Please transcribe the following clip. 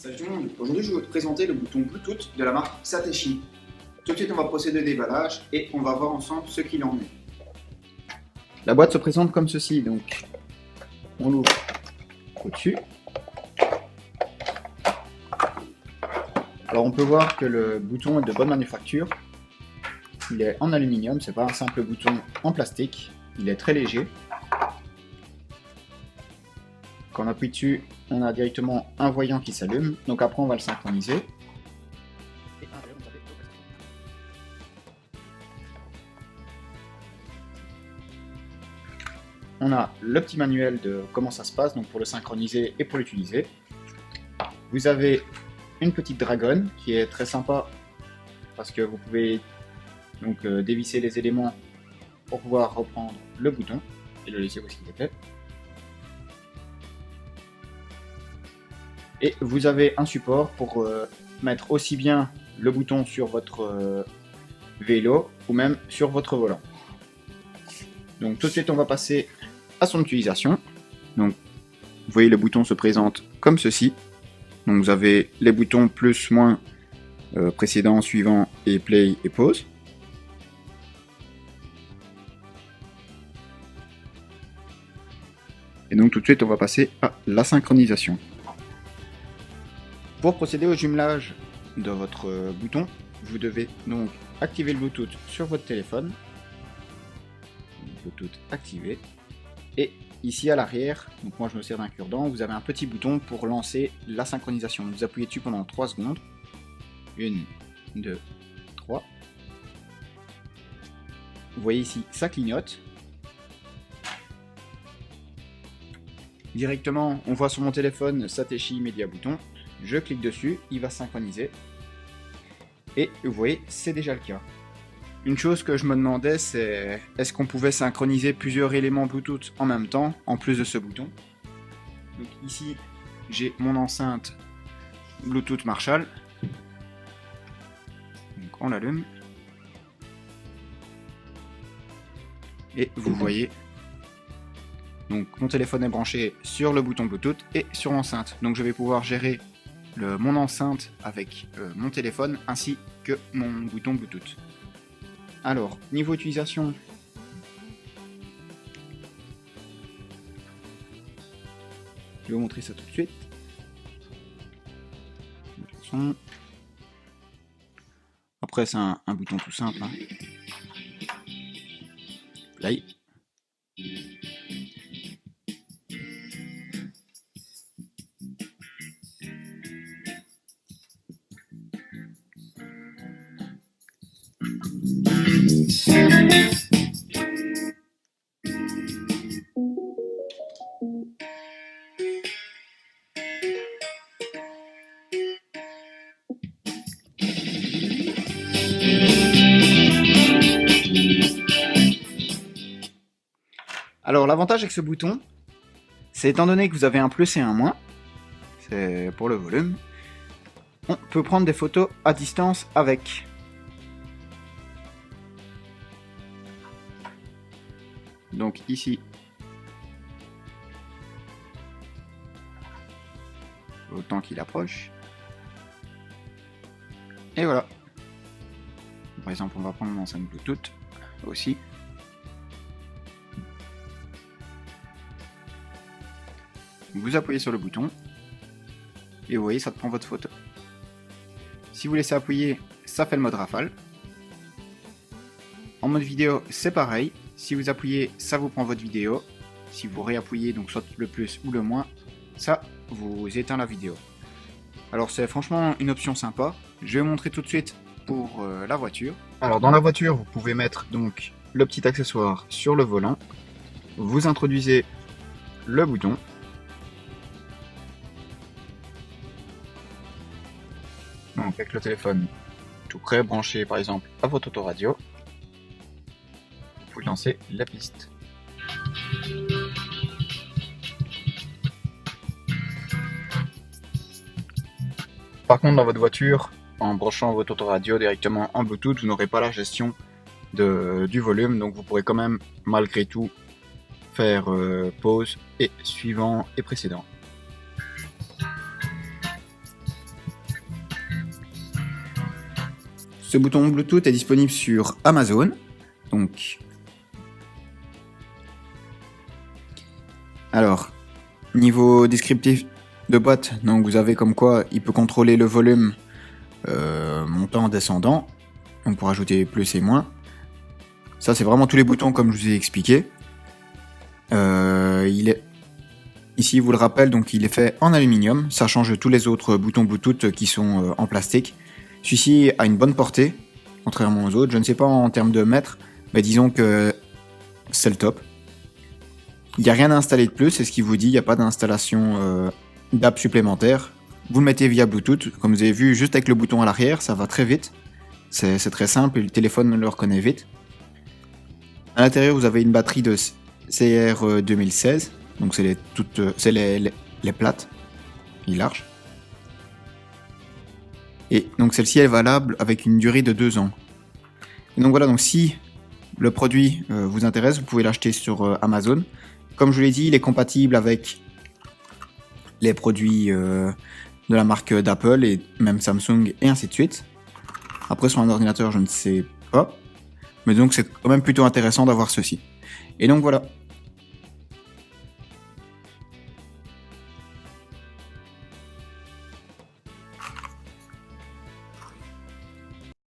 Salut tout le monde, aujourd'hui je vais te présenter le bouton Bluetooth de la marque Satechi. Tout de suite on va procéder au déballage et on va voir ensemble ce qu'il en est. La boîte se présente comme ceci, donc on l'ouvre au-dessus. Alors on peut voir que le bouton est de bonne manufacture. Il est en aluminium, c'est pas un simple bouton en plastique, il est très léger. Quand on appuie dessus, on a directement un voyant qui s'allume, donc après on va le synchroniser. On a le petit manuel de comment ça se passe, donc pour le synchroniser et pour l'utiliser. Vous avez une petite dragonne qui est très sympa parce que vous pouvez donc dévisser les éléments pour pouvoir reprendre le bouton et le laisser où il était. Et vous avez un support pour mettre aussi bien le bouton sur votre vélo ou même sur votre volant. Donc tout de suite on va passer à son utilisation. Donc vous voyez le bouton se présente comme ceci. Donc vous avez les boutons plus, moins, précédent, suivant et play et pause. Et donc tout de suite on va passer à la synchronisation. Pour procéder au jumelage de votre bouton, vous devez donc activer le Bluetooth sur votre téléphone. Bluetooth activé. Et ici à l'arrière, donc moi je me sers d'un cure-dent, vous avez un petit bouton pour lancer la synchronisation. Vous appuyez dessus pendant 3 secondes. 1, 2, 3. Vous voyez ici, ça clignote. Directement, on voit sur mon téléphone Satechi Media Bouton. Je clique dessus, il va synchroniser. Et vous voyez, c'est déjà le cas. Une chose que je me demandais, c'est est-ce qu'on pouvait synchroniser plusieurs éléments Bluetooth en même temps, en plus de ce bouton. Donc ici, j'ai mon enceinte Bluetooth Marshall. Donc on l'allume. Et vous voyez, donc mon téléphone est branché sur le bouton Bluetooth et sur l'enceinte. Donc je vais pouvoir gérer mon enceinte avec mon téléphone ainsi que mon bouton Bluetooth. Alors, niveau utilisation, je vais vous montrer ça tout de suite. Après, c'est un bouton tout simple. Hein. Play. Alors l'avantage avec ce bouton, c'est étant donné que vous avez un plus et un moins, c'est pour le volume, on peut prendre des photos à distance avec. Donc ici, autant qu'il approche. Et voilà. Par exemple, on va prendre mon enceinte Bluetooth aussi. Vous appuyez sur le bouton et vous voyez, ça te prend votre photo. Si vous laissez appuyer, ça fait le mode rafale. En mode vidéo, c'est pareil. Si vous appuyez, ça vous prend votre vidéo. Si vous réappuyez, donc soit le plus ou le moins, ça vous éteint la vidéo. Alors c'est franchement une option sympa. Je vais vous montrer tout de suite pour la voiture. Alors dans la voiture, vous pouvez mettre donc le petit accessoire sur le volant. Vous introduisez le bouton. Donc avec le téléphone tout prêt, branché par exemple à votre autoradio, vous pouvez lancer la piste. Par contre dans votre voiture, en branchant votre autoradio directement en Bluetooth, vous n'aurez pas la gestion du volume, donc vous pourrez quand même malgré tout faire pause et suivant et précédent. ce bouton Bluetooth est disponible sur Amazon. Donc, alors, niveau descriptif de boîte, donc vous avez comme quoi il peut contrôler le volume montant, descendant, donc pour ajouter plus et moins. Ça, c'est vraiment tous les boutons comme je vous ai expliqué. Ici, il vous le rappelle, donc il est fait en aluminium. Ça change tous les autres boutons Bluetooth qui sont en plastique. Celui-ci a une bonne portée, contrairement aux autres. Je ne sais pas en termes de mètres, mais disons que c'est le top. Il n'y a rien à installer de plus, c'est ce qu'il vous dit. Il n'y a pas d'installation d'app supplémentaire. Vous le mettez via Bluetooth. Comme vous avez vu, juste avec le bouton à l'arrière, ça va très vite. C'est très simple et le téléphone le reconnaît vite. À l'intérieur, vous avez une batterie de CR 2016. Donc c'est les plates et larges. Et donc celle-ci est valable avec une durée de 2 ans. Et donc voilà, donc si le produit vous intéresse, vous pouvez l'acheter sur Amazon. Comme je vous l'ai dit, il est compatible avec les produits de la marque d'Apple et même Samsung et ainsi de suite. Après sur un ordinateur, je ne sais pas. Mais donc c'est quand même plutôt intéressant d'avoir ceci. Et donc voilà.